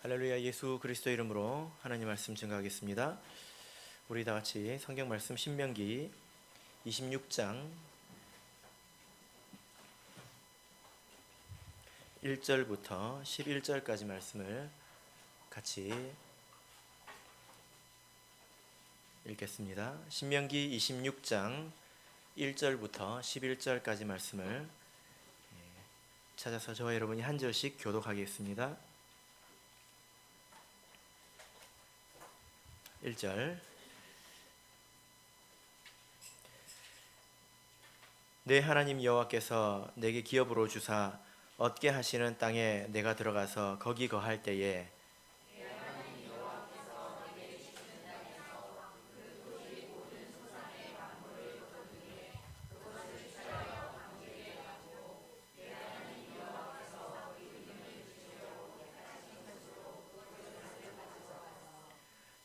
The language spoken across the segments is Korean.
할렐루야. 예수 그리스도 이름으로 하나님 말씀 증거하겠습니다. 우리 다 같이 성경 말씀 신명기 26장 1절부터 11절까지 말씀을 같이 읽겠습니다. 신명기 26장 1절부터 11절까지 말씀을 찾아서 저와 여러분이 한 절씩 교독하겠습니다. 1절. 내 하나님 여호와께서 내게 기업으로 주사 얻게 하시는 땅에 내가 들어가서 거기 거할 때에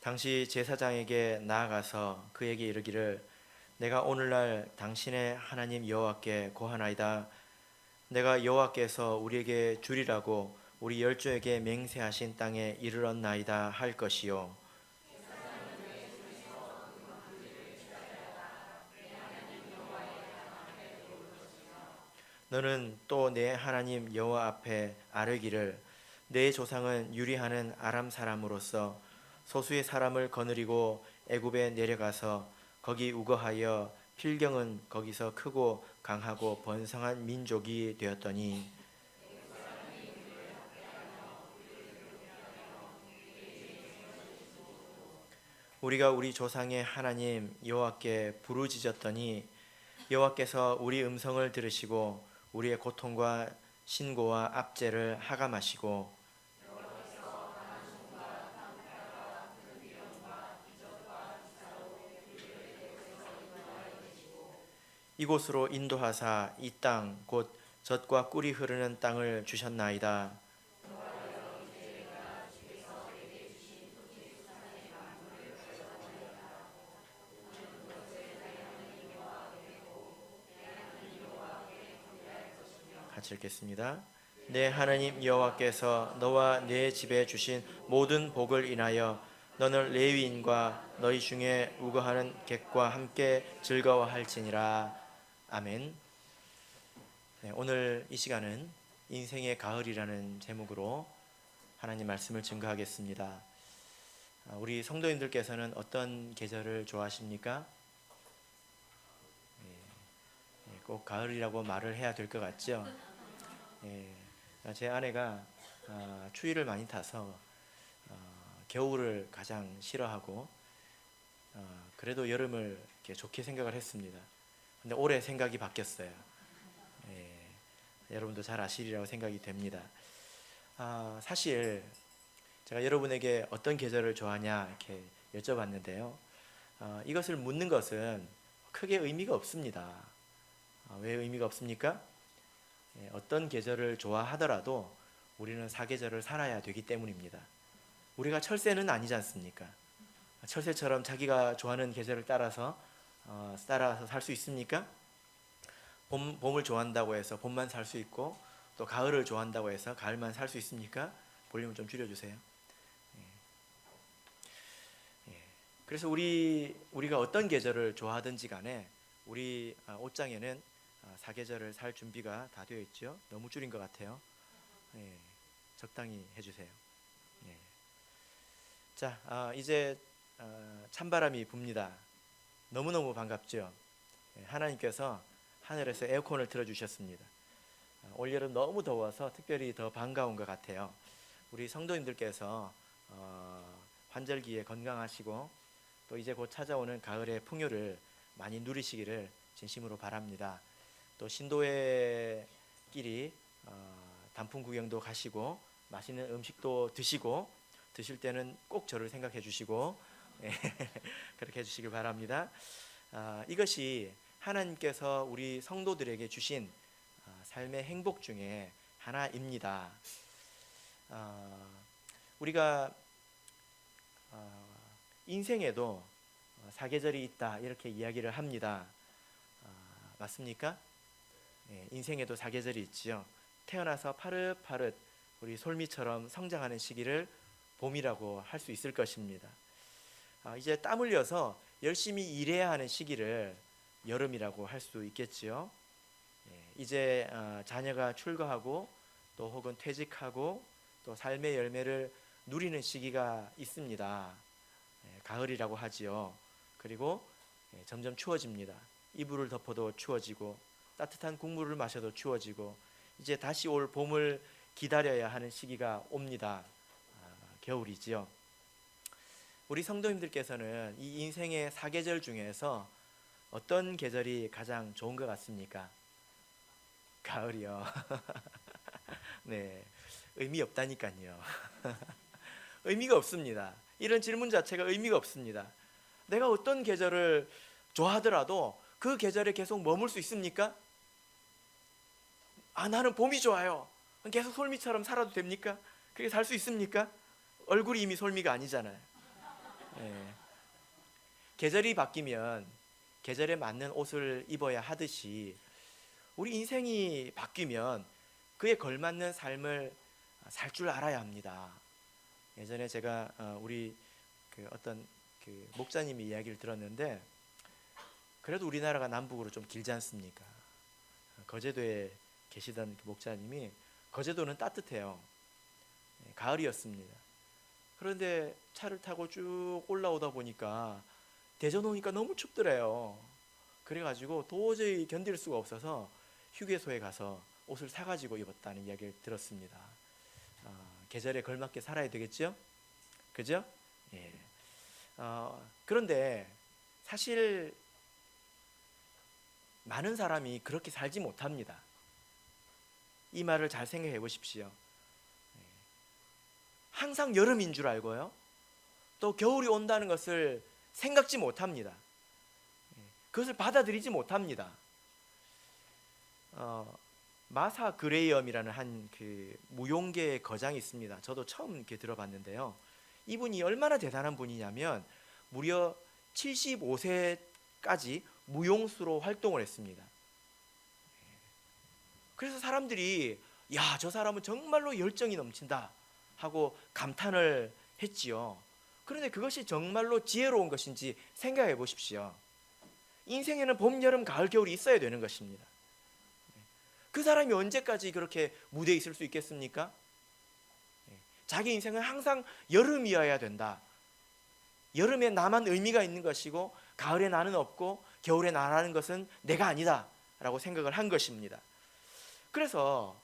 당시 제사장에게 나아가서 그에게 이르기를 내가 오늘날 당신의 하나님 여호와께 고하나이다. 내가 여호와께서 우리에게 주리라고 우리 열조에게 맹세하신 땅에 이르렀나이다 할 것이요. 너는 또 내 하나님 여호와 앞에 아뢰기를 내 조상은 유리하는 아람 사람으로서 소수의 사람을 거느리고 애굽에 내려가서 거기 우거하여 필경은 거기서 크고 강하고 번성한 민족이 되었더니 우리가 우리 조상의 하나님 여호와께 부르짖었더니 여호와께서 우리 음성을 들으시고 우리의 고통과 신고와 압제를 하감하시고 이곳으로 인도하사 이 땅 곧 젖과 꿀이 흐르는 땅을 주셨나이다. 같이 읽겠습니다. 내 하나님 여호와께서 너와 내 집에 주신 모든 복을 인하여 너는 레위인과 너희 중에 우거하는 객과 함께 즐거워할지니라. 아멘. 네, 오늘 이 시간은 인생의 가을이라는 제목으로 하나님 말씀을 증거하겠습니다. 우리 성도님들께서는 어떤 계절을 좋아하십니까? 꼭 가을이라고 말을 해야 될 것 같죠? 제 아내가 추위를 많이 타서 겨울을 가장 싫어하고 그래도 여름을 이렇게 좋게 생각을 했습니다. 근데 올해 생각이 바뀌었어요. 여러분도 잘 아시리라고 생각이 됩니다. 사실 제가 여러분에게 어떤 계절을 좋아하냐 이렇게 여쭤봤는데요. 이것을 묻는 것은 크게 의미가 없습니다. 왜 의미가 없습니까? 어떤 계절을 좋아하더라도 우리는 사계절을 살아야 되기 때문입니다. 우리가 철새는 아니지 않습니까? 철새처럼 자기가 좋아하는 계절을 따라서 살 수 있습니까? 봄을 좋아한다고 해서 봄만 살 수 있고 또 가을을 좋아한다고 해서 가을만 살 수 있습니까? 볼륨을 좀 줄여주세요. 그래서 우리가 어떤 계절을 좋아하든지 간에 우리 옷장에는 사계절을 살 준비가 다 되어 있죠. 너무 줄인 것 같아요. 적당히 해주세요. 자, 이제 찬바람이 붑니다. 너무너무 반갑죠. 하나님께서 하늘에서 에어컨을 틀어주셨습니다. 올여름 너무 더워서 특별히 더 반가운 것 같아요. 우리 성도님들께서 환절기에 건강하시고 또 이제 곧 찾아오는 가을의 풍요를 많이 누리시기를 진심으로 바랍니다. 또 신도회끼리 단풍 구경도 가시고 맛있는 음식도 드시고 드실 때는 꼭 저를 생각해 주시고 그렇게 해주시길 바랍니다. 이것이 하나님께서 우리 성도들에게 주신 삶의 행복 중에 하나입니다. 우리가 인생에도 사계절이 있다 이렇게 이야기를 합니다. 맞습니까? 인생에도 사계절이 있지요. 태어나서 파릇파릇 우리 솔미처럼 성장하는 시기를 봄이라고 할 수 있을 것입니다. 이제 땀 흘려서 열심히 일해야 하는 시기를 여름이라고 할 수 있겠지요. 이제 자녀가 출가하고 또 혹은 퇴직하고 또 삶의 열매를 누리는 시기가 있습니다. 가을이라고 하지요. 그리고 점점 추워집니다. 이불을 덮어도 추워지고 따뜻한 국물을 마셔도 추워지고 이제 다시 올 봄을 기다려야 하는 시기가 옵니다. 겨울이지요. 우리 성도님들께서는 이 인생의 사계절 중에서 어떤 계절이 가장 좋은 것 같습니까? 가을이요. 네, 의미 없다니까요. 의미가 없습니다. 이런 질문 자체가 의미가 없습니다. 내가 어떤 계절을 좋아하더라도 그 계절에 계속 머물 수 있습니까? 나는 봄이 좋아요. 계속 솔미처럼 살아도 됩니까? 그렇게 살 수 있습니까? 얼굴이 이미 솔미가 아니잖아요. 네. 계절이 바뀌면 계절에 맞는 옷을 입어야 하듯이 우리 인생이 바뀌면 그에 걸맞는 삶을 살 줄 알아야 합니다. 예전에 제가 우리 어떤 목자님의 이야기를 들었는데, 그래도 우리나라가 남북으로 좀 길지 않습니까? 거제도에 계시던 그 목자님이, 거제도는 따뜻해요. 가을이었습니다. 그런데 차를 타고 쭉 올라오다 보니까 대전 오니까 너무 춥더래요. 그래가지고 도저히 견딜 수가 없어서 휴게소에 가서 옷을 사가지고 입었다는 이야기를 들었습니다. 계절에 걸맞게 살아야 되겠죠? 그죠? 예. 그런데 사실 많은 사람이 그렇게 살지 못합니다. 이 말을 잘 생각해 보십시오. 항상 여름인 줄 알고요, 또 겨울이 온다는 것을 생각지 못합니다. 그것을 받아들이지 못합니다. 마사 그레이엄이라는 한 무용계의 거장이 있습니다. 저도 처음 이렇게 들어봤는데요. 이분이 얼마나 대단한 분이냐면 무려 75세까지 무용수로 활동을 했습니다. 그래서 사람들이 야, 저 사람은 정말로 열정이 넘친다 하고 감탄을 했지요. 그런데 그것이 정말로 지혜로운 것인지 생각해 보십시오. 인생에는 봄, 여름, 가을, 겨울이 있어야 되는 것입니다. 그 사람이 언제까지 그렇게 무대에 있을 수 있겠습니까? 자기 인생은 항상 여름이어야 된다. 여름에 나만 의미가 있는 것이고 가을에 나는 없고 겨울에 나라는 것은 내가 아니다 라고 생각을 한 것입니다. 그래서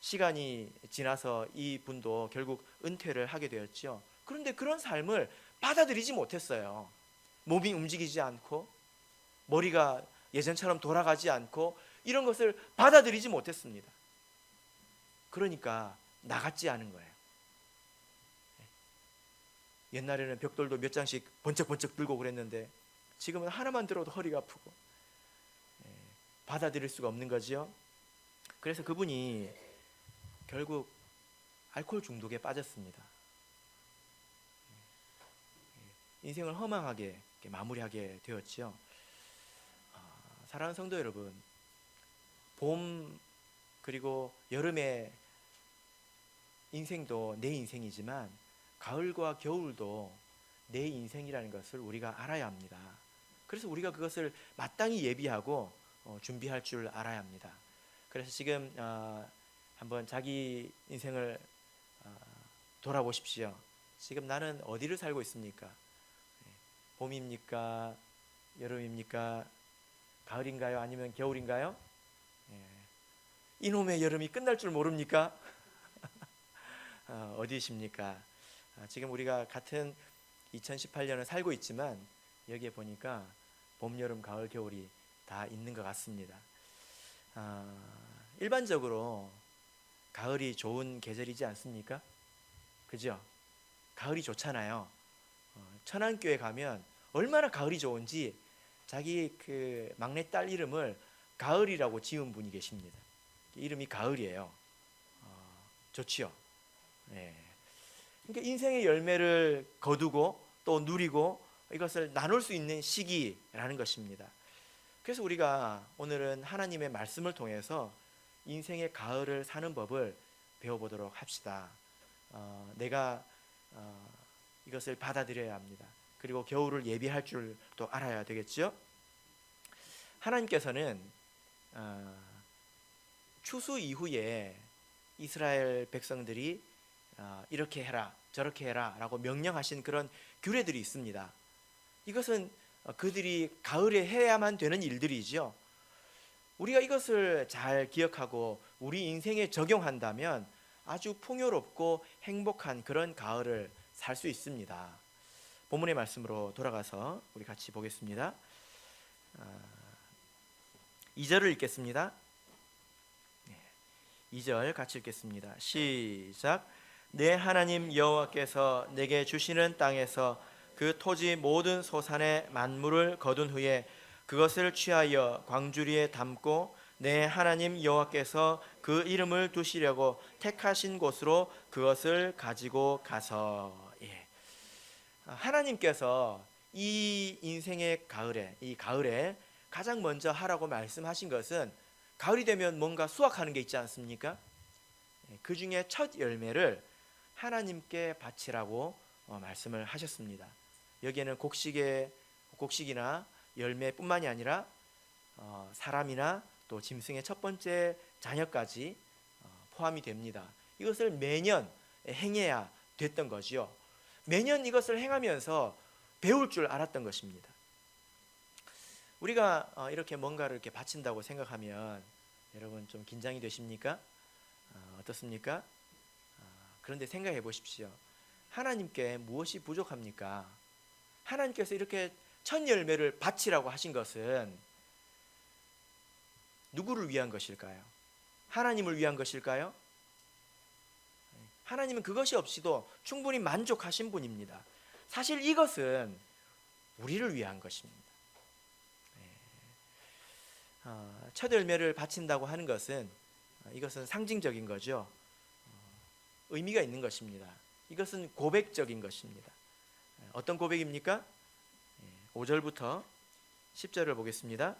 시간이 지나서 이 분도 결국 은퇴를 하게 되었죠. 그런데 그런 삶을 받아들이지 못했어요. 몸이 움직이지 않고 머리가 예전처럼 돌아가지 않고 이런 것을 받아들이지 못했습니다. 그러니까 나같지 않은 거예요. 옛날에는 벽돌도 몇 장씩 번쩍번쩍 들고 그랬는데 지금은 하나만 들어도 허리가 아프고 받아들일 수가 없는 거죠. 그래서 그분이 결국 알코올 중독에 빠졌습니다. 인생을 허망하게 마무리하게 되었죠. 사랑하는 성도 여러분, 봄 그리고 여름의 인생도 내 인생이지만 가을과 겨울도 내 인생이라는 것을 우리가 알아야 합니다. 그래서 우리가 그것을 마땅히 예비하고 준비할 줄 알아야 합니다. 그래서 지금 한번 자기 인생을 돌아보십시오. 지금 나는 어디를 살고 있습니까? 봄입니까? 여름입니까? 가을인가요? 아니면 겨울인가요? 이놈의 여름이 끝날 줄 모릅니까? 어디십니까? 지금 우리가 같은 2018년을 살고 있지만 여기에 보니까 봄, 여름, 가을, 겨울이 다 있는 것 같습니다. 일반적으로 가을이 좋은 계절이지 않습니까? 그죠? 가을이 좋잖아요. 천안교회 가면 얼마나 가을이 좋은지 자기 막내 딸 이름을 가을이라고 지은 분이 계십니다. 이름이 가을이에요. 좋지요. 네. 그러니까 인생의 열매를 거두고 또 누리고 이것을 나눌 수 있는 시기라는 것입니다. 그래서 우리가 오늘은 하나님의 말씀을 통해서 인생의 가을을 사는 법을 배워보도록 합시다. 내가 이것을 받아들여야 합니다. 그리고 겨울을 예비할 줄도 알아야 되겠죠. 하나님께서는 추수 이후에 이스라엘 백성들이 이렇게 해라 저렇게 해라 라고 명령하신 그런 규례들이 있습니다. 이것은 그들이 가을에 해야만 되는 일들이죠. 우리가 이것을 잘 기억하고 우리 인생에 적용한다면 아주 풍요롭고 행복한 그런 가을을 살 수 있습니다. 본문의 말씀으로 돌아가서 우리 같이 보겠습니다. 2절을 읽겠습니다. 2절 같이 읽겠습니다. 시작. 내 하나님 여호와께서 내게 주시는 땅에서 그 토지 모든 소산의 만물을 거둔 후에 그것을 취하여 광주리에 담고 내 하나님 여호와께서 그 이름을 두시려고 택하신 곳으로 그것을 가지고 가서. 하나님께서 이 인생의 가을에, 이 가을에 가장 먼저 하라고 말씀하신 것은 가을이 되면 뭔가 수확하는 게 있지 않습니까? 그 중에 첫 열매를 하나님께 바치라고 말씀을 하셨습니다. 여기에는 곡식이나 열매뿐만이 아니라 사람이나 또 짐승의 첫 번째 자녀까지 포함이 됩니다. 이것을 매년 행해야 됐던 거지요. 매년 이것을 행하면서 배울 줄 알았던 것입니다. 우리가 이렇게 뭔가를 이렇게 바친다고 생각하면 여러분 좀 긴장이 되십니까? 어떻습니까? 그런데 생각해 보십시오. 하나님께 무엇이 부족합니까? 하나님께서 이렇게 첫 열매를 바치라고 하신 것은 누구를 위한 것일까요? 하나님을 위한 것일까요? 하나님은 그것이 없이도 충분히 만족하신 분입니다. 사실 이것은 우리를 위한 것입니다. 첫 열매를 바친다고 하는 것은 이것은 상징적인 거죠. 의미가 있는 것입니다. 이것은 고백적인 것입니다. 어떤 고백입니까? 5절부터 10절을 보겠습니다.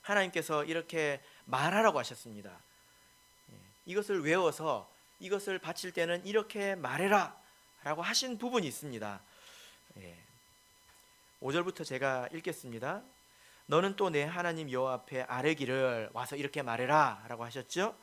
하나님께서 이렇게 말하라고 하셨습니다. 이것을 외워서 이것을 바칠 때는 이렇게 말해라 라고 하신 부분이 있습니다. 5절부터 제가 읽겠습니다. 너는 또 내 하나님 여호와 앞에 아뢰기를 와서 이렇게 말해라 라고 하셨죠.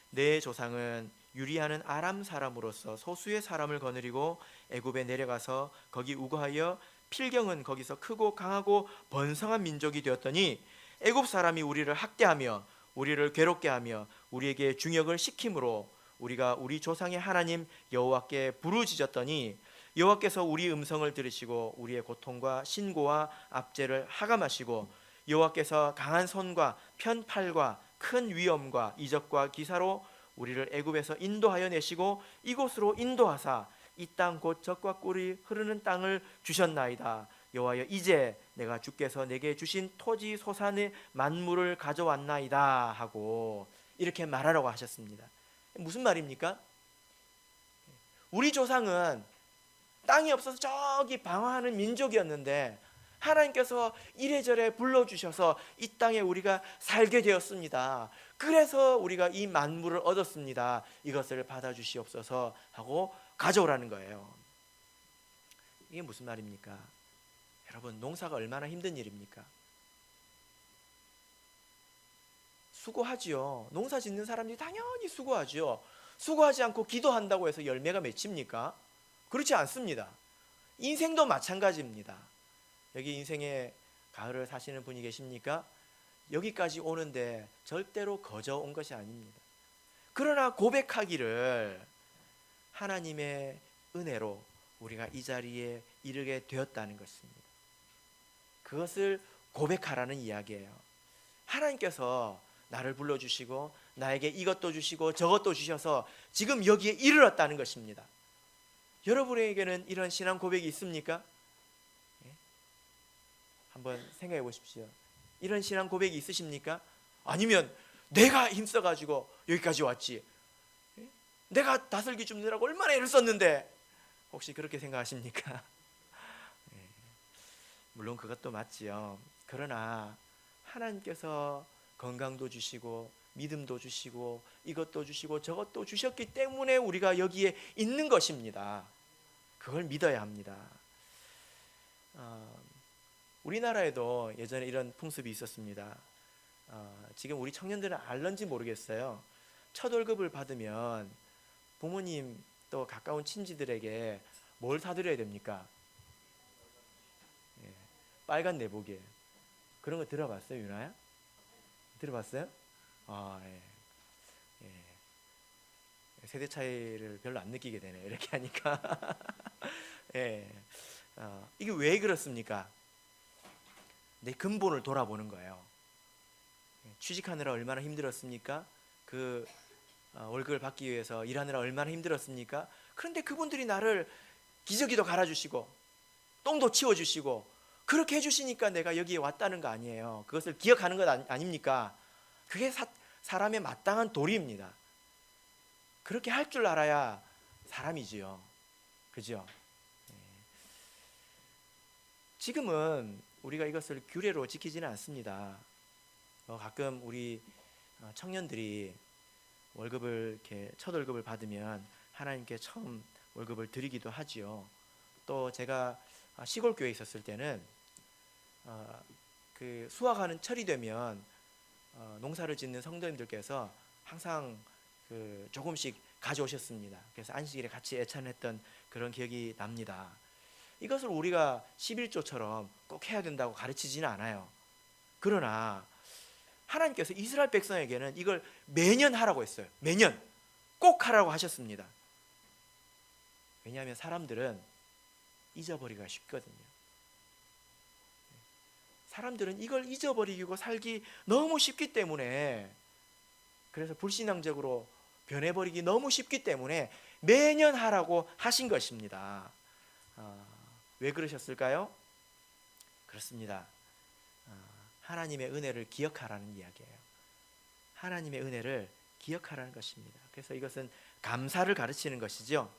내 조상은 유리하는 아람 사람으로서 소수의 사람을 거느리고 애굽에 내려가서 거기 우거하여 필경은 거기서 크고 강하고 번성한 민족이 되었더니 애굽 사람이 우리를 학대하며 우리를 괴롭게 하며 우리에게 중역을 시킴으로 우리가 우리 조상의 하나님 여호와께 부르짖었더니 여호와께서 우리 음성을 들으시고 우리의 고통과 신고와 압제를 하감하시고 여호와께서 강한 손과 편팔과 큰 위엄과 이적과 기사로 우리를 애굽에서 인도하여 내시고 이곳으로 인도하사 이 땅 곧 젖과 꿀이 흐르는 땅을 주셨나이다. 여호와여 이제 내가 주께서 내게 주신 토지 소산의 만물을 가져왔나이다 하고 이렇게 말하라고 하셨습니다. 무슨 말입니까? 우리 조상은 땅이 없어서 저기 방황하는 민족이었는데 하나님께서 이래저래 불러주셔서 이 땅에 우리가 살게 되었습니다. 그래서 우리가 이 만물을 얻었습니다. 이것을 받아주시옵소서 하고 가져오라는 거예요. 이게 무슨 말입니까? 여러분, 농사가 얼마나 힘든 일입니까? 수고하지요. 농사 짓는 사람들이 당연히 수고하죠. 수고하지 않고 기도한다고 해서 열매가 맺힙니까? 그렇지 않습니다. 인생도 마찬가지입니다. 여기 인생의 가을을 사시는 분이 계십니까? 여기까지 오는데 절대로 거저 온 것이 아닙니다. 그러나 고백하기를 하나님의 은혜로 우리가 이 자리에 이르게 되었다는 것입니다. 그것을 고백하라는 이야기예요. 하나님께서 나를 불러주시고 나에게 이것도 주시고 저것도 주셔서 지금 여기에 이르렀다는 것입니다. 여러분에게는 이런 신앙 고백이 있습니까? 한번 생각해 보십시오. 이런 신앙 고백이 있으십니까? 아니면 내가 힘써가지고 여기까지 왔지, 내가 다슬기 줍느라고 얼마나 애를 썼는데, 혹시 그렇게 생각하십니까? 물론 그것도 맞지요. 그러나 하나님께서 건강도 주시고 믿음도 주시고 이것도 주시고 저것도 주셨기 때문에 우리가 여기에 있는 것입니다. 그걸 믿어야 합니다. 우리나라에도 예전에 이런 풍습이 있었습니다. 지금 우리 청년들은 알는지 모르겠어요. 첫 월급을 받으면 부모님 또 가까운 친지들에게 뭘 사드려야 됩니까? 예, 빨간 내복이에요. 그런 거 들어봤어요, 유나야? 들어봤어요? 예. 세대 차이를 별로 안 느끼게 되네요. 이렇게 하니까. 예. 이게 왜 그렇습니까? 내 근본을 돌아보는 거예요. 취직하느라 얼마나 힘들었습니까? 그 월급을 받기 위해서 일하느라 얼마나 힘들었습니까? 그런데 그분들이 나를 기저귀도 갈아주시고 똥도 치워주시고 그렇게 해주시니까 내가 여기에 왔다는 거 아니에요. 그것을 기억하는 것 아닙니까? 그게 사람의 마땅한 도리입니다. 그렇게 할 줄 알아야 사람이지요. 그죠? 지금은 우리가 이것을 규례로 지키지는 않습니다. 가끔 우리 청년들이 월급을 이렇게 첫 월급을 받으면 하나님께 처음 월급을 드리기도 하지요. 또 제가 시골 교회에 있었을 때는 그 수확하는 철이 되면 농사를 짓는 성도님들께서 항상 그 조금씩 가져오셨습니다. 그래서 안식일에 같이 애찬했던 그런 기억이 납니다. 이것을 우리가 11조처럼 꼭 해야 된다고 가르치지는 않아요. 그러나 하나님께서 이스라엘 백성에게는 이걸 매년 하라고 했어요. 매년 꼭 하라고 하셨습니다. 왜냐하면 사람들은 잊어버리기가 쉽거든요. 사람들은 이걸 잊어버리고 살기 너무 쉽기 때문에, 그래서 불신앙적으로 변해버리기 너무 쉽기 때문에 매년 하라고 하신 것입니다. 왜 그러셨을까요? 그렇습니다. 하나님의 은혜를 기억하라는 이야기예요. 하나님의 은혜를 기억하라는 것입니다. 그래서 이것은 감사를 가르치는 것이죠.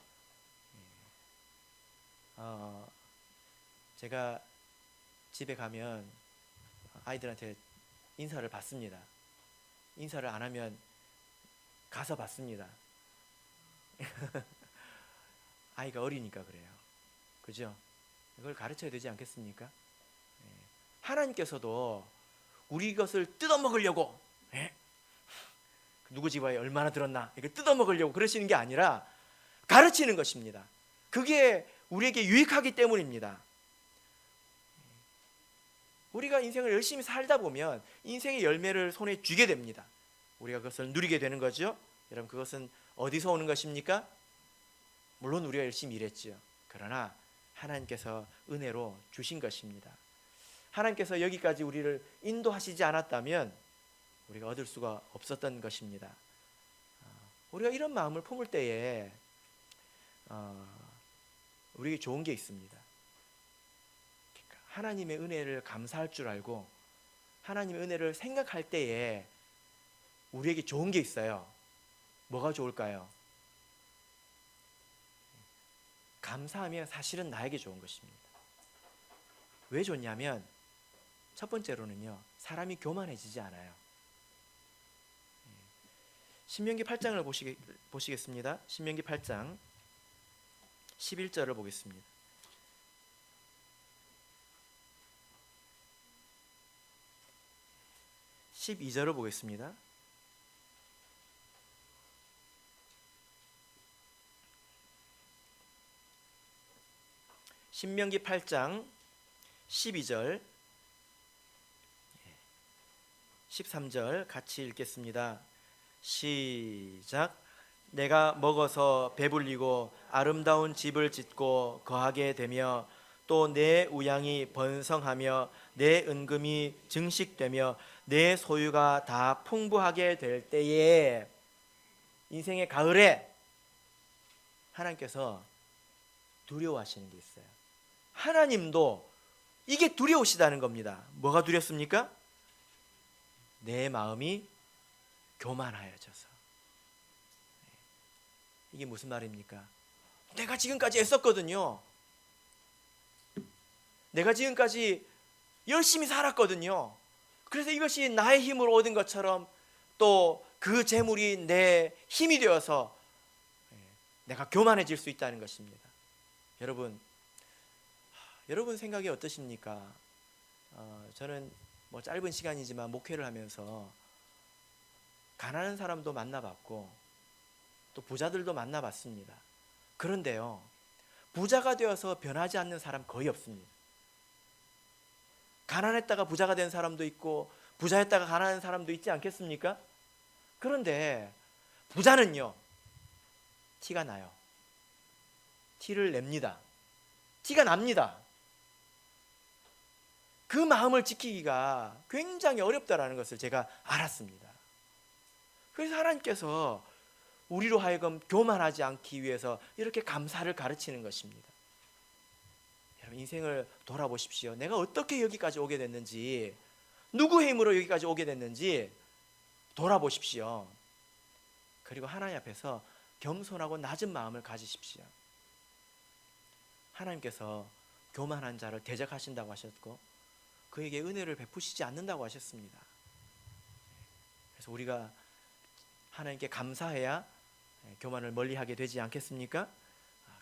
제가 집에 가면 아이들한테 인사를 받습니다. 인사를 안 하면 가서 받습니다. 아이가 어리니까 그래요. 그죠? 이걸 가르쳐야 되지 않겠습니까? 하나님께서도 우리 것을 뜯어먹으려고, 누구 집에 얼마나 들었나 이걸 뜯어먹으려고 그러시는 게 아니라 가르치는 것입니다. 그게 우리에게 유익하기 때문입니다. 우리가 인생을 열심히 살다 보면 인생의 열매를 손에 쥐게 됩니다. 우리가 그것을 누리게 되는 거죠. 여러분, 그것은 어디서 오는 것입니까? 물론 우리가 열심히 일했지요. 그러나 하나님께서 은혜로 주신 것입니다. 하나님께서 여기까지 우리를 인도하시지 않았다면 우리가 얻을 수가 없었던 것입니다. 우리가 이런 마음을 품을 때에 우리에게 좋은 게 있습니다. 하나님의 은혜를 감사할 줄 알고 하나님의 은혜를 생각할 때에 우리에게 좋은 게 있어요. 뭐가 좋을까요? 감사하면 사실은 나에게 좋은 것입니다. 왜 좋냐면 첫 번째로는요, 사람이 교만해지지 않아요. 신명기 8장을 보시겠습니다. 신명기 8장 11절을 보겠습니다. (12절을) 보겠습니다. 신명기 8장 12절 13절 같이 읽겠습니다. 시작. 내가 먹어서 배불리고 아름다운 집을 짓고 거하게 되며 또 내 우양이 번성하며 내 은금이 증식되며 내 소유가 다 풍부하게 될 때에, 인생의 가을에 하나님께서 두려워하시는 게 있어요. 하나님도 이게 두려우시다는 겁니다. 뭐가 두렵습니까? 내 마음이 교만하여져서. 이게 무슨 말입니까? 내가 지금까지 애썼거든요. 내가 지금까지 열심히 살았거든요. 그래서 이것이 나의 힘으로 얻은 것처럼 또 그 재물이 내 힘이 되어서 내가 교만해질 수 있다는 것입니다. 여러분 생각이 어떠십니까? 저는 뭐 짧은 시간이지만 목회를 하면서 가난한 사람도 만나봤고 또 부자들도 만나봤습니다. 그런데요, 부자가 되어서 변하지 않는 사람 거의 없습니다. 가난했다가 부자가 된 사람도 있고 부자였다가 가난한 사람도 있지 않겠습니까? 그런데 부자는요, 티가 나요. 티를 냅니다. 티가 납니다. 그 마음을 지키기가 굉장히 어렵다라는 것을 제가 알았습니다. 그래서 하나님께서 우리로 하여금 교만하지 않기 위해서 이렇게 감사를 가르치는 것입니다. 여러분, 인생을 돌아보십시오. 내가 어떻게 여기까지 오게 됐는지, 누구의 힘으로 여기까지 오게 됐는지 돌아보십시오. 그리고 하나님 앞에서 겸손하고 낮은 마음을 가지십시오. 하나님께서 교만한 자를 대적하신다고 하셨고 그에게 은혜를 베푸시지 않는다고 하셨습니다. 그래서 우리가 하나님께 감사해야 교만을 멀리하게 되지 않겠습니까?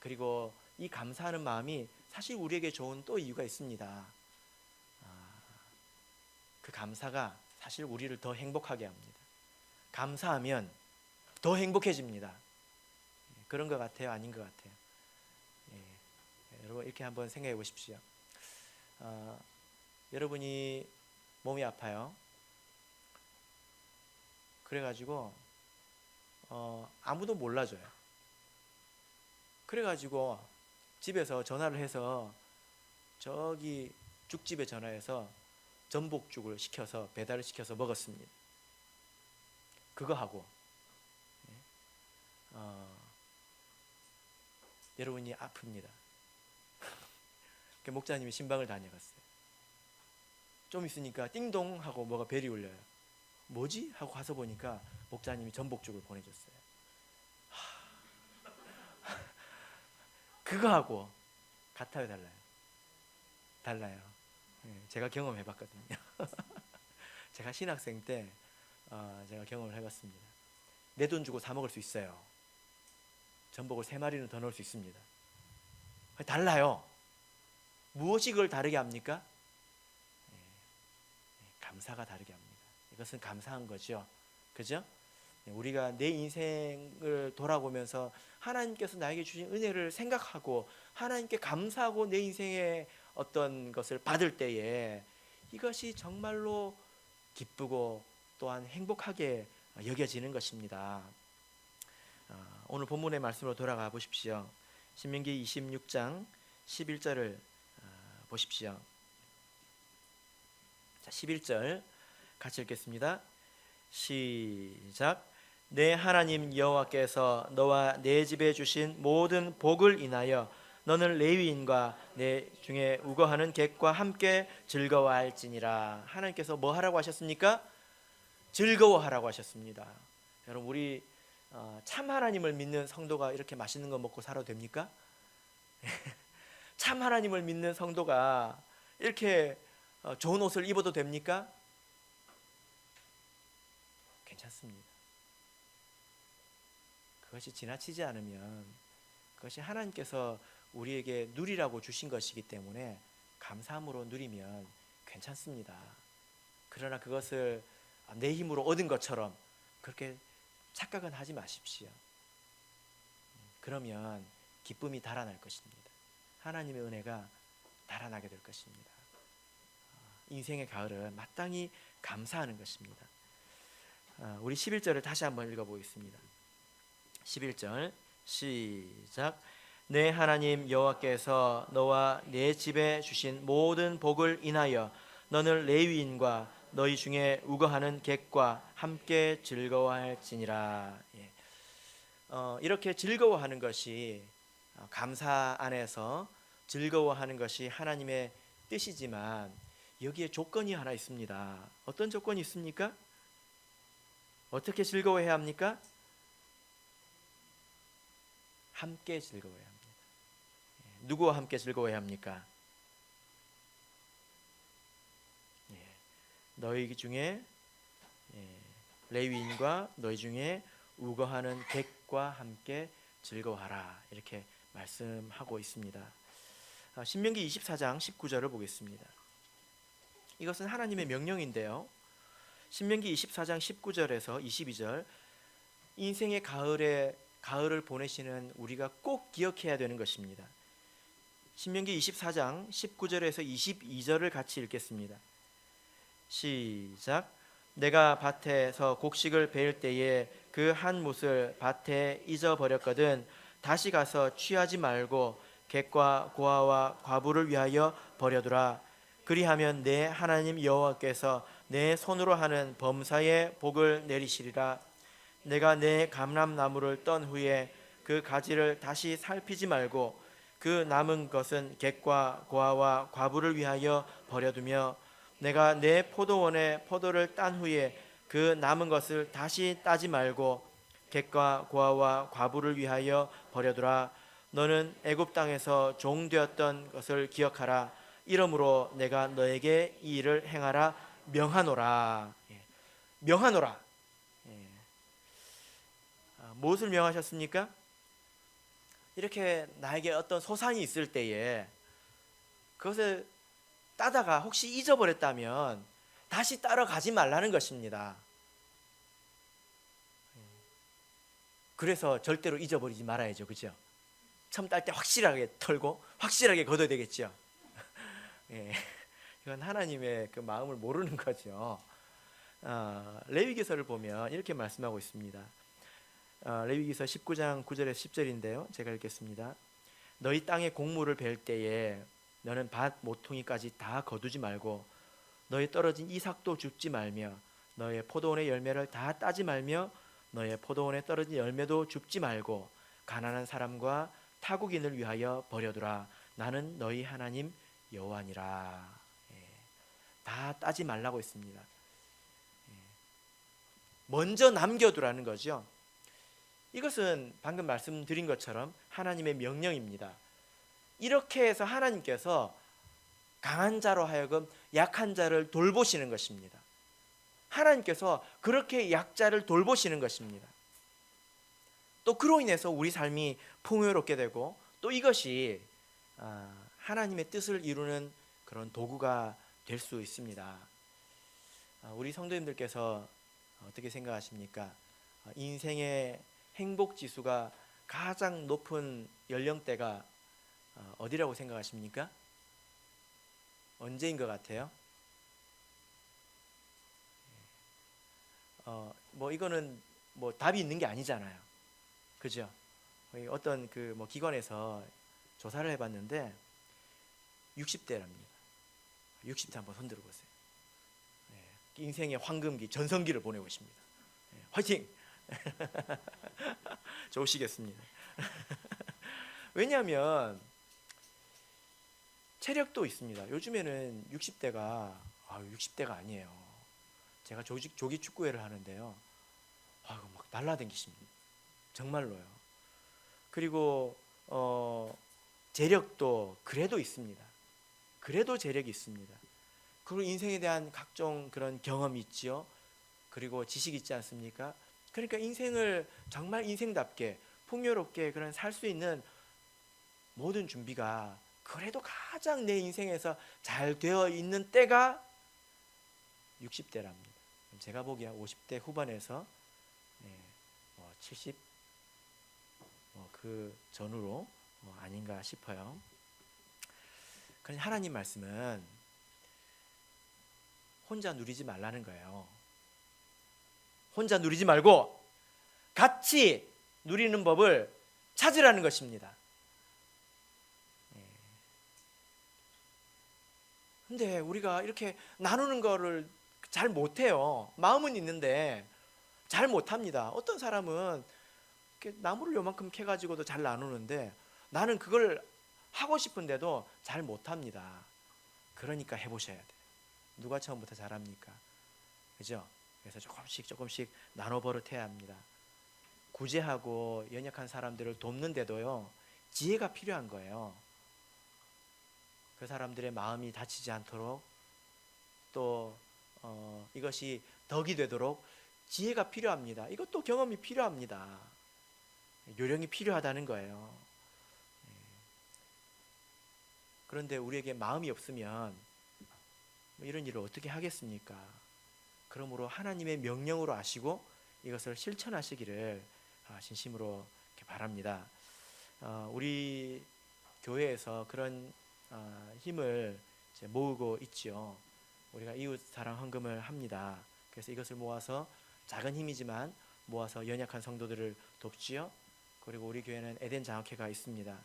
그리고 이 감사하는 마음이 사실 우리에게 좋은 또 이유가 있습니다. 그 감사가 사실 우리를 더 행복하게 합니다. 감사하면 더 행복해집니다. 그런 것 같아요? 아닌 것 같아요? 여러분 이렇게 한번 생각해 보십시오. 여러분이 몸이 아파요. 그래가지고 아무도 몰라줘요. 그래가지고 집에서 전화를 해서 저기 죽집에 전화해서 전복죽을 시켜서 배달을 시켜서 먹었습니다. 그거 하고 여러분이 아픕니다. 목자님이 신방을 다녀갔어요. 좀 있으니까 띵동 하고 뭐가 벨이 울려요. 뭐지? 하고 가서 보니까 목자님이 전복죽을 보내줬어요. 그거하고 같아요, 달라요? 달라요. 제가 경험해봤거든요. 제가 신학생 때 제가 경험을 해봤습니다. 내 돈 주고 사 먹을 수 있어요. 전복을 3마리는 더 넣을 수 있습니다. 달라요. 무엇이 그걸 다르게 합니까? 감사가 다르게 합니다. 이것은 감사한 거죠. 그죠? 우리가 내 인생을 돌아보면서 하나님께서 나에게 주신 은혜를 생각하고 하나님께 감사하고 내 인생의 어떤 것을 받을 때에 이것이 정말로 기쁘고 또한 행복하게 여겨지는 것입니다. 오늘 본문의 말씀으로 돌아가 보십시오. 신명기 26장 11절을 보십시오. 자, 11절 같이 읽겠습니다. 시작. 내 하나님 여호와께서 너와 내 집에 주신 모든 복을 인하여 너는 레위인과 내 중에 우거하는 객과 함께 즐거워할지니라. 하나님께서 뭐 하라고 하셨습니까? 즐거워하라고 하셨습니다. 여러분, 우리 참 하나님을 믿는 성도가 이렇게 맛있는 거 먹고 살아도 됩니까? 참 하나님을 믿는 성도가 이렇게 좋은 옷을 입어도 됩니까? 괜찮습니다. 그것이 지나치지 않으면 그것이 하나님께서 우리에게 누리라고 주신 것이기 때문에 감사함으로 누리면 괜찮습니다. 그러나 그것을 내 힘으로 얻은 것처럼 그렇게 착각은 하지 마십시오. 그러면 기쁨이 달아날 것입니다. 하나님의 은혜가 달아나게 될 것입니다. 인생의 가을은 마땅히 감사하는 것입니다. 우리 11절을 다시 한번 읽어보겠습니다. 11절 시작. 내 하나님 여호와께서 너와 내 집에 주신 모든 복을 인하여 너는 레위인과 너희 중에 우거하는 객과 함께 즐거워할지니라. 이렇게 즐거워하는 것이 감사 안에서 즐거워하는 것이 하나님의 뜻이지만 여기에 조건이 하나 있습니다. 어떤 조건이 있습니까? 어떻게 즐거워해야 합니까? 함께 즐거워해야 합니다. 누구와 함께 즐거워해야 합니까? 너희 중에 레위인과 너희 중에 우거하는 객과 함께 즐거워하라, 이렇게 말씀하고 있습니다. 신명기 24장 19절을 보겠습니다. 이것은 하나님의 명령인데요, 신명기 24장 19절에서 22절, 인생의 가을을 보내시는 우리가 꼭 기억해야 되는 것입니다. 신명기 24장 19절에서 22절을 같이 읽겠습니다. 시작. 내가 밭에서 곡식을 베일 때에 그 한 못을 밭에 잊어버렸거든 다시 가서 취하지 말고 객과 고아와 과부를 위하여 버려두라. 그리하면 내 하나님 여호와께서 내 손으로 하는 범사에 복을 내리시리라. 내가 내 감람나무를 떤 후에 그 가지를 다시 살피지 말고 그 남은 것은 객과 고아와 과부를 위하여 버려두며 내가 내 포도원에 포도를 딴 후에 그 남은 것을 다시 따지 말고 객과 고아와 과부를 위하여 버려두라. 너는 애굽 땅에서 종되었던 것을 기억하라. 이러므로 내가 너에게 이 일을 행하라 명하노라. 명하노라. 무엇을 명하셨습니까? 이렇게 나에게 어떤 소산이 있을 때에 그것을 따다가 혹시 잊어버렸다면 다시 따라가지 말라는 것입니다. 그래서 절대로 잊어버리지 말아야죠, 그죠? 처음 딸 때 확실하게 털고 확실하게 걷어야 되겠죠. 이건 하나님의 그 마음을 모르는 거죠. 레위기서를 보면 이렇게 말씀하고 있습니다. 레위기서 19장 9절에서 10절인데요, 제가 읽겠습니다. 너희 땅에 곡물을 벨 때에 너는 밭 모퉁이까지 다 거두지 말고 너희 떨어진 이삭도 줍지 말며 너의 포도원의 열매를 다 따지 말며 너의 포도원에 떨어진 열매도 줍지 말고 가난한 사람과 타국인을 위하여 버려두라. 나는 너희 하나님 여호와니라. 다 따지 말라고 했습니다. 먼저 남겨두라는 거죠. 이것은 방금 말씀드린 것처럼 하나님의 명령입니다. 이렇게 해서 하나님께서 강한 자로 하여금 약한 자를 돌보시는 것입니다. 하나님께서 그렇게 약자를 돌보시는 것입니다. 또 그로 인해서 우리 삶이 풍요롭게 되고 또 이것이 하나님의 뜻을 이루는 그런 도구가 될 수 있습니다. 우리 성도님들께서 어떻게 생각하십니까? 인생의 행복 지수가 가장 높은 연령대가 어디라고 생각하십니까? 언제인 것 같아요? 이거는 답이 있는 게 아니잖아요, 그죠? 어떤 기관에서 조사를 해봤는데 60대랍니다. 60대 한번 손들어 보세요. 인생의 황금기, 전성기를 보내고 있습니다. 화이팅! 좋으시겠습니다. 왜냐하면 체력도 있습니다. 요즘에는 60대가 아니에요. 제가 조기 축구회를 하는데요, 막 날라다니십니다. 정말로요. 그리고 재력도 그래도 있습니다. 그래도 재력이 있습니다. 그리고 인생에 대한 각종 그런 경험이 있지요. 그리고 지식이 있지 않습니까? 그러니까 인생을 정말 인생답게 풍요롭게 그런 살 수 있는 모든 준비가 그래도 가장 내 인생에서 잘 되어 있는 때가 60대랍니다. 제가 보기에 50대 후반에서 70 그 전후로 아닌가 싶어요. 그러니 하나님 말씀은 혼자 누리지 말라는 거예요. 혼자 누리지 말고 같이 누리는 법을 찾으라는 것입니다. 근데 우리가 이렇게 나누는 거를 잘 못해요. 마음은 있는데 잘 못합니다. 어떤 사람은 이렇게 나무를 요만큼 캐가지고도 잘 나누는데 나는 그걸 하고 싶은데도 잘 못합니다. 그러니까 해보셔야 돼요. 누가 처음부터 잘합니까? 그죠? 그래서 조금씩 나눠 버릇해야 합니다. 구제하고 연약한 사람들을 돕는데도요, 지혜가 필요한 거예요. 그 사람들의 마음이 다치지 않도록 또 이것이 덕이 되도록 지혜가 필요합니다. 이것도 경험이 필요합니다. 요령이 필요하다는 거예요. 그런데 우리에게 마음이 없으면 이런 일을 어떻게 하겠습니까? 그러므로 하나님의 명령으로 아시고 이것을 실천하시기를 진심으로 바랍니다. 우리 교회에서 그런 힘을 모으고 있지요. 우리가 이웃 사랑 헌금을 합니다. 그래서 이것을 모아서 작은 힘이지만 모아서 연약한 성도들을 돕지요. 그리고 우리 교회는 에덴 장학회가 있습니다.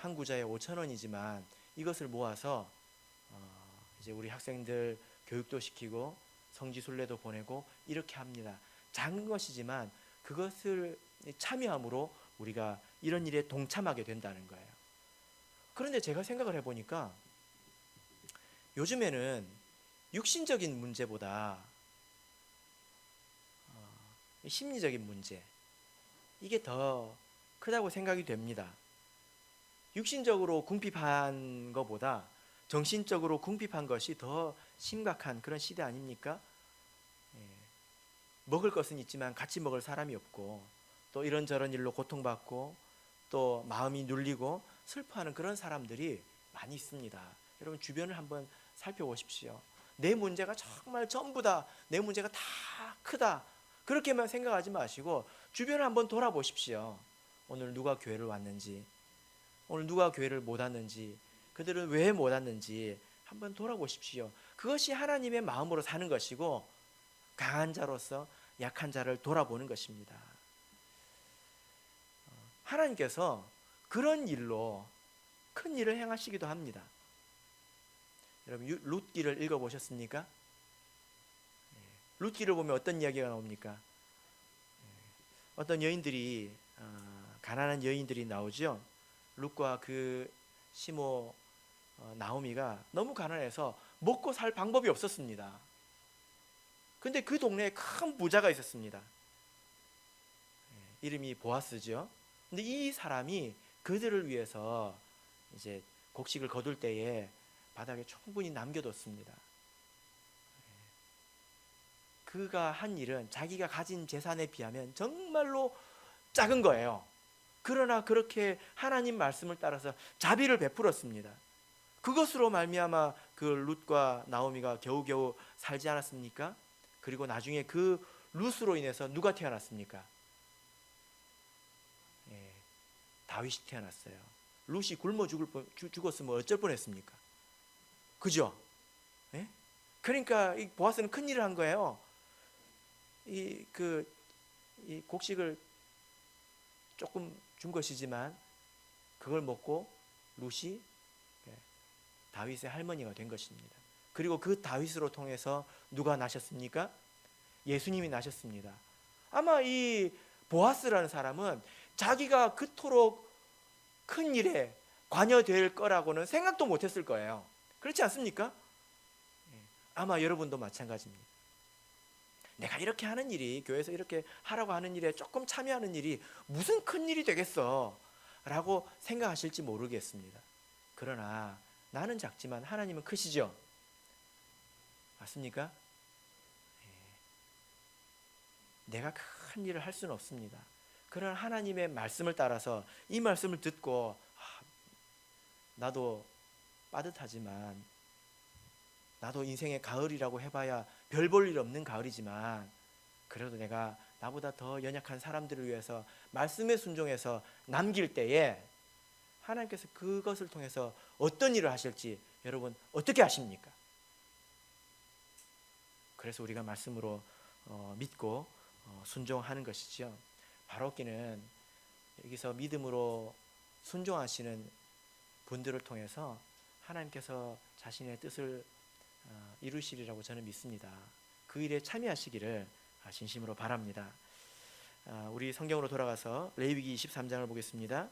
한 구자에 5,000원이지만 이것을 모아서 이제 우리 학생들 교육도 시키고 성지순례도 보내고 이렇게 합니다. 작은 것이지만 그것을 참여함으로 우리가 이런 일에 동참하게 된다는 거예요. 그런데 제가 생각을 해보니까 요즘에는 육신적인 문제보다 심리적인 문제, 이게 더 크다고 생각이 됩니다. 육신적으로 궁핍한 것보다 정신적으로 궁핍한 것이 더 심각한 그런 시대 아닙니까? 먹을 것은 있지만 같이 먹을 사람이 없고, 또 이런저런 일로 고통받고 또 마음이 눌리고 슬퍼하는 그런 사람들이 많이 있습니다. 여러분 주변을 한번 살펴보십시오. 내 문제가 정말 전부 다 내 문제가 다 크다, 그렇게만 생각하지 마시고 주변을 한번 돌아보십시오. 오늘 누가 교회를 왔는지, 오늘 누가 교회를 못 왔는지, 그들은 왜 못 왔는지 한번 돌아보십시오. 그것이 하나님의 마음으로 사는 것이고 강한 자로서 약한 자를 돌아보는 것입니다. 하나님께서 그런 일로 큰 일을 행하시기도 합니다. 여러분 룻기를 읽어보셨습니까? 룻기를 보면 어떤 이야기가 나옵니까? 어떤 여인들이 가난한 여인들이 나오죠. 룻과 그 시모 나오미가 너무 가난해서 먹고 살 방법이 없었습니다. 근데 그 동네에 큰 부자가 있었습니다. 이름이 보아스죠. 근데 이 사람이 그들을 위해서 이제 곡식을 거둘 때에 바닥에 충분히 남겨뒀습니다. 그가 한 일은 자기가 가진 재산에 비하면 정말로 작은 거예요. 그러나 그렇게 하나님 말씀을 따라서 자비를 베풀었습니다. 그것으로 말미암아 그 룻과 나오미가 겨우겨우 살지 않았습니까? 그리고 나중에 그 룻으로 인해서 누가 태어났습니까? 다윗이 태어났어요. 룻이 굶어 죽었으면 어쩔 뻔했습니까? 그죠? 그러니까 이 보아스는 큰 일을 한 거예요. 이 곡식을 조금 준 것이지만 그걸 먹고 룻이 다윗의 할머니가 된 것입니다. 그리고 그 다윗으로 통해서 누가 나셨습니까? 예수님이 나셨습니다. 아마 이 보아스라는 사람은 자기가 그토록 큰 일에 관여될 거라고는 생각도 못했을 거예요. 그렇지 않습니까? 아마 여러분도 마찬가지입니다. 내가 이렇게 하는 일이, 교회에서 이렇게 하라고 하는 일에 조금 참여하는 일이 무슨 큰 일이 되겠어 라고 생각하실지 모르겠습니다. 그러나 나는 작지만 하나님은 크시죠? 맞습니까? 내가 큰 일을 할 수는 없습니다. 그러나 하나님의 말씀을 따라서 이 말씀을 듣고 나도 빠듯하지만, 나도 인생의 가을이라고 해봐야 별 볼 일 없는 가을이지만 그래도 내가 나보다 더 연약한 사람들을 위해서 말씀에 순종해서 남길 때에 하나님께서 그것을 통해서 어떤 일을 하실지 여러분 어떻게 아십니까? 그래서 우리가 말씀으로 믿고 순종하는 것이죠. 바로기는 여기서 믿음으로 순종하시는 분들을 통해서 하나님께서 자신의 뜻을 이루시리라고 저는 믿습니다. 그 일에 참여하시기를 진심으로 바랍니다. 우리 성경으로 돌아가서 레위기 23장을 보겠습니다.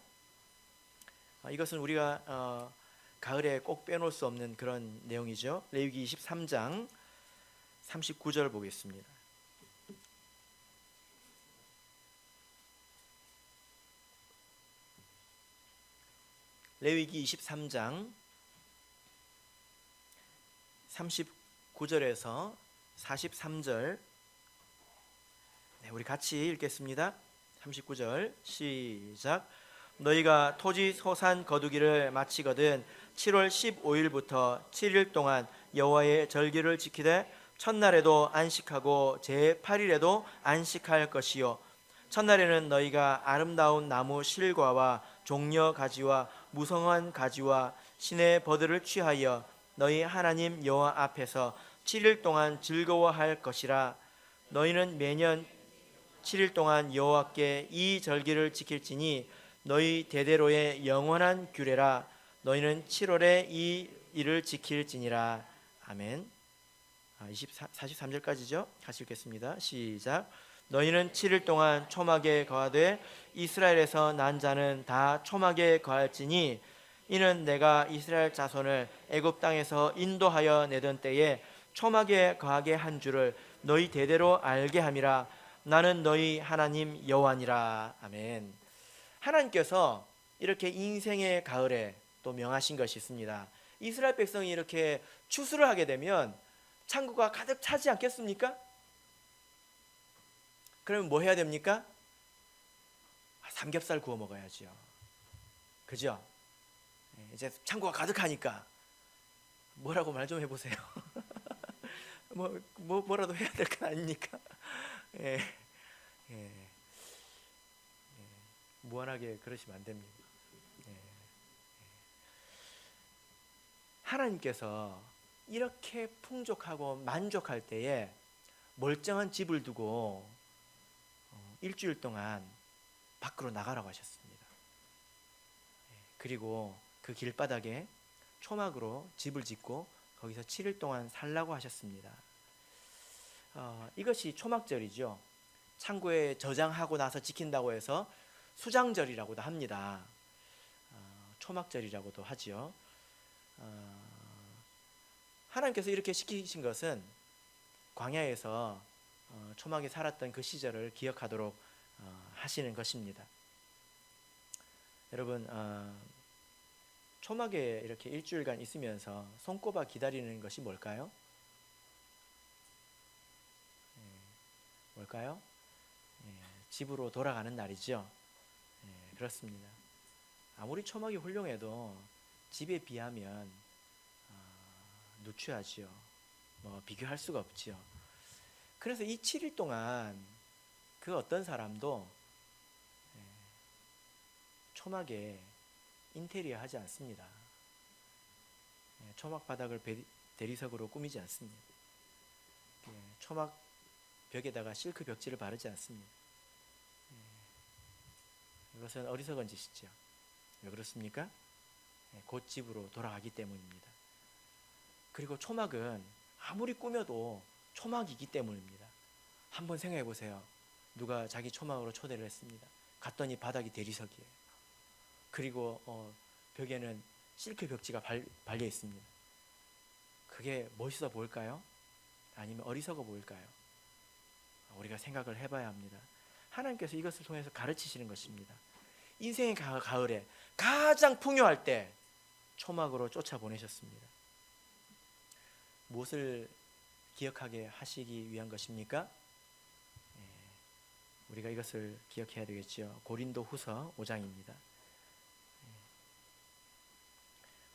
이것은 우리가 가을에 꼭 빼놓을 수 없는 그런 내용이죠. 레위기 23장 39절 보겠습니다. 레위기 23장 39절에서 43절, 네, 우리 같이 읽겠습니다. 39절 시작. 너희가 토지 소산 거두기를 마치거든 7월 15일부터 7일 동안 여호와의 절기를 지키되 첫날에도 안식하고 제8일에도 안식할 것이요, 첫날에는 너희가 아름다운 나무 실과와 종려 가지와 무성한 가지와 신의 버들을 취하여 너희 하나님 여호와 앞에서 7일 동안 즐거워할 것이라. 너희는 매년 7일 동안 여호와께 이 절기를 지킬지니 너희 대대로의 영원한 규례라. 너희는 7월에 이 일을 지킬지니라. 아멘. 43절까지죠. 같이 읽겠습니다. 시작. 너희는 7일 동안 초막에 거하되 이스라엘에서 난 자는 다 초막에 거할지니 이는 내가 이스라엘 자손을 애굽 땅에서 인도하여 내던 때에 초막에 거하게 한 줄을 너희 대대로 알게 함이라. 나는 너희 하나님 여호와니라. 아멘. 하나님께서 이렇게 인생의 가을에 또 명하신 것이 있습니다. 이스라엘 백성이 이렇게 추수를 하게 되면 창고가 가득 차지 않겠습니까? 그러면 뭐 해야 됩니까? 삼겹살 구워 먹어야죠. 그죠? 이제 창고가 가득하니까 뭐라고 말 좀 해보세요. 뭐라도 해야 될 거 아닙니까? 예. 무한하게 그러시면 안 됩니다. 하나님께서 이렇게 풍족하고 만족할 때에 멀쩡한 집을 두고 일주일 동안 밖으로 나가라고 하셨습니다. 그리고 그 길바닥에 초막으로 집을 짓고 거기서 7일 동안 살라고 하셨습니다. 이것이 초막절이죠. 창고에 저장하고 나서 지킨다고 해서 수장절이라고도 합니다. 초막절이라고도 하지요. 하나님께서 이렇게 시키신 것은 광야에서 초막에 살았던 그 시절을 기억하도록 하시는 것입니다. 여러분, 초막에 이렇게 일주일간 있으면서 손꼽아 기다리는 것이 뭘까요? 뭘까요? 집으로 돌아가는 날이죠. 그렇습니다. 아무리 초막이 훌륭해도 집에 비하면 누추하지요. 비교할 수가 없지요. 그래서 이 7일 동안 그 어떤 사람도 초막에 인테리어 하지 않습니다. 초막 바닥을 대리석으로 꾸미지 않습니다. 초막 벽에다가 실크 벽지를 바르지 않습니다. 이것은 어리석은 짓이죠. 왜 그렇습니까? 곧 집으로 돌아가기 때문입니다. 그리고 초막은 아무리 꾸며도 초막이기 때문입니다. 한번 생각해 보세요. 누가 자기 초막으로 초대를 했습니다. 갔더니 바닥이 대리석이에요. 그리고 벽에는 실크 벽지가 발려 있습니다. 그게 멋있어 보일까요? 아니면 어리석어 보일까요? 우리가 생각을 해봐야 합니다. 하나님께서 이것을 통해서 가르치시는 것입니다. 인생의 가을에 가장 풍요할 때 초막으로 쫓아보내셨습니다. 무엇을 기억하게 하시기 위한 것입니까? 우리가 이것을 기억해야 되겠죠. 고린도 후서 5장입니다.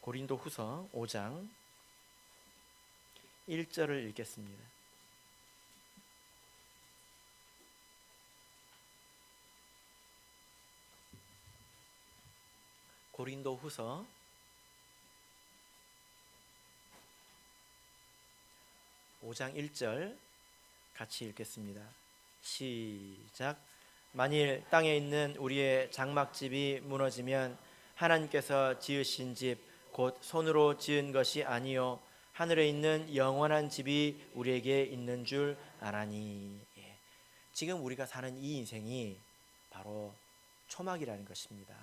고린도 후서 5장 1절을 읽겠습니다. 고린도 후서 5장 1절 같이 읽겠습니다. 시작. 만일 땅에 있는 우리의 장막집이 무너지면 하나님께서 지으신 집 곧 손으로 지은 것이 아니요 하늘에 있는 영원한 집이 우리에게 있는 줄 아나니. 지금 우리가 사는 이 인생이 바로 초막이라는 것입니다.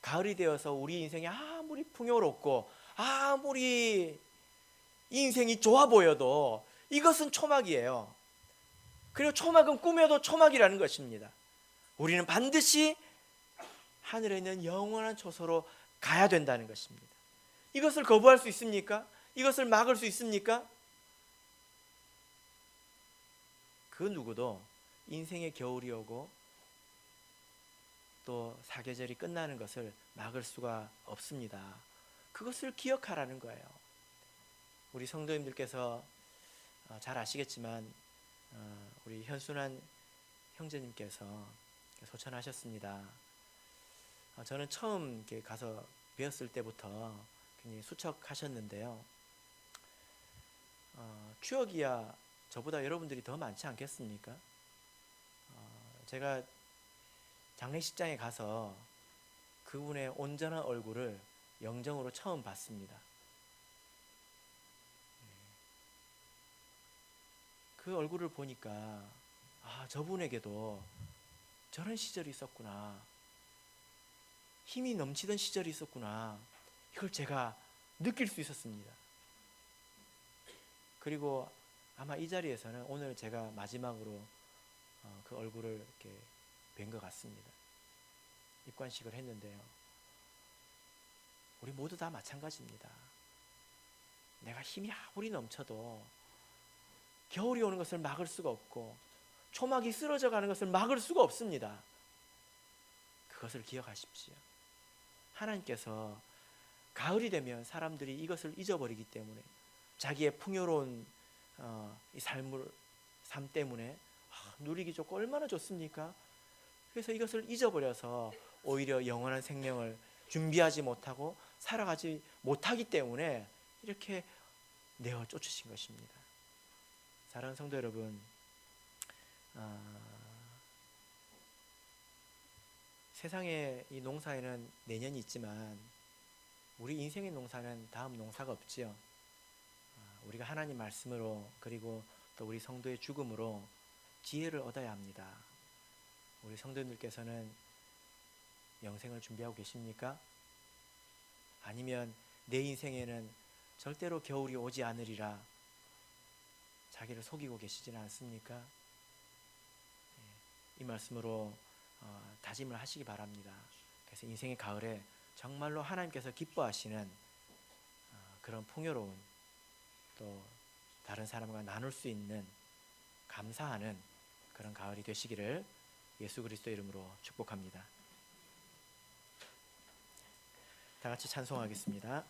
가을이 되어서 우리 인생이 아무리 풍요롭고 아무리 인생이 좋아 보여도 이것은 초막이에요. 그리고 초막은 꾸며도 초막이라는 것입니다. 우리는 반드시 하늘에 있는 영원한 초소로 가야 된다는 것입니다. 이것을 거부할 수 있습니까? 이것을 막을 수 있습니까? 그 누구도 인생의 겨울이 오고 또 사계절이 끝나는 것을 막을 수가 없습니다. 그것을 기억하라는 거예요. 우리 성도님들께서 잘 아시겠지만 우리 현순환 형제님께서 소천하셨습니다. 저는 처음 이렇게 가서 배웠을 때부터 굉장히 수척하셨는데요. 추억이야 저보다 여러분들이 더 많지 않겠습니까? 제가 장례식장에 가서 그분의 온전한 얼굴을 영정으로 처음 봤습니다. 그 얼굴을 보니까 저분에게도 저런 시절이 있었구나, 힘이 넘치던 시절이 있었구나, 이걸 제가 느낄 수 있었습니다. 그리고 아마 이 자리에서는 오늘 제가 마지막으로 그 얼굴을 이렇게 뵌 것 같습니다. 입관식을 했는데요. 우리 모두 다 마찬가지입니다. 내가 힘이 아무리 넘쳐도 겨울이 오는 것을 막을 수가 없고 초막이 쓰러져 가는 것을 막을 수가 없습니다. 그것을 기억하십시오. 하나님께서 가을이 되면 사람들이 이것을 잊어버리기 때문에 자기의 풍요로운 이 삶 때문에 누리기 좋고 얼마나 좋습니까? 그래서 이것을 잊어버려서 오히려 영원한 생명을 준비하지 못하고 살아가지 못하기 때문에 이렇게 내어 쫓으신 것입니다. 사랑하는 성도 여러분, 세상의 이 농사에는 내년이 있지만 우리 인생의 농사는 다음 농사가 없지요. 우리가 하나님 말씀으로 그리고 또 우리 성도의 죽음으로 지혜를 얻어야 합니다. 우리 성도님들께서는 영생을 준비하고 계십니까? 아니면 내 인생에는 절대로 겨울이 오지 않으리라 자기를 속이고 계시지는 않습니까? 이 말씀으로 다짐을 하시기 바랍니다. 그래서 인생의 가을에 정말로 하나님께서 기뻐하시는 그런 풍요로운 또 다른 사람과 나눌 수 있는 감사하는 그런 가을이 되시기를 예수 그리스도 이름으로 축복합니다. 다 같이 찬송하겠습니다.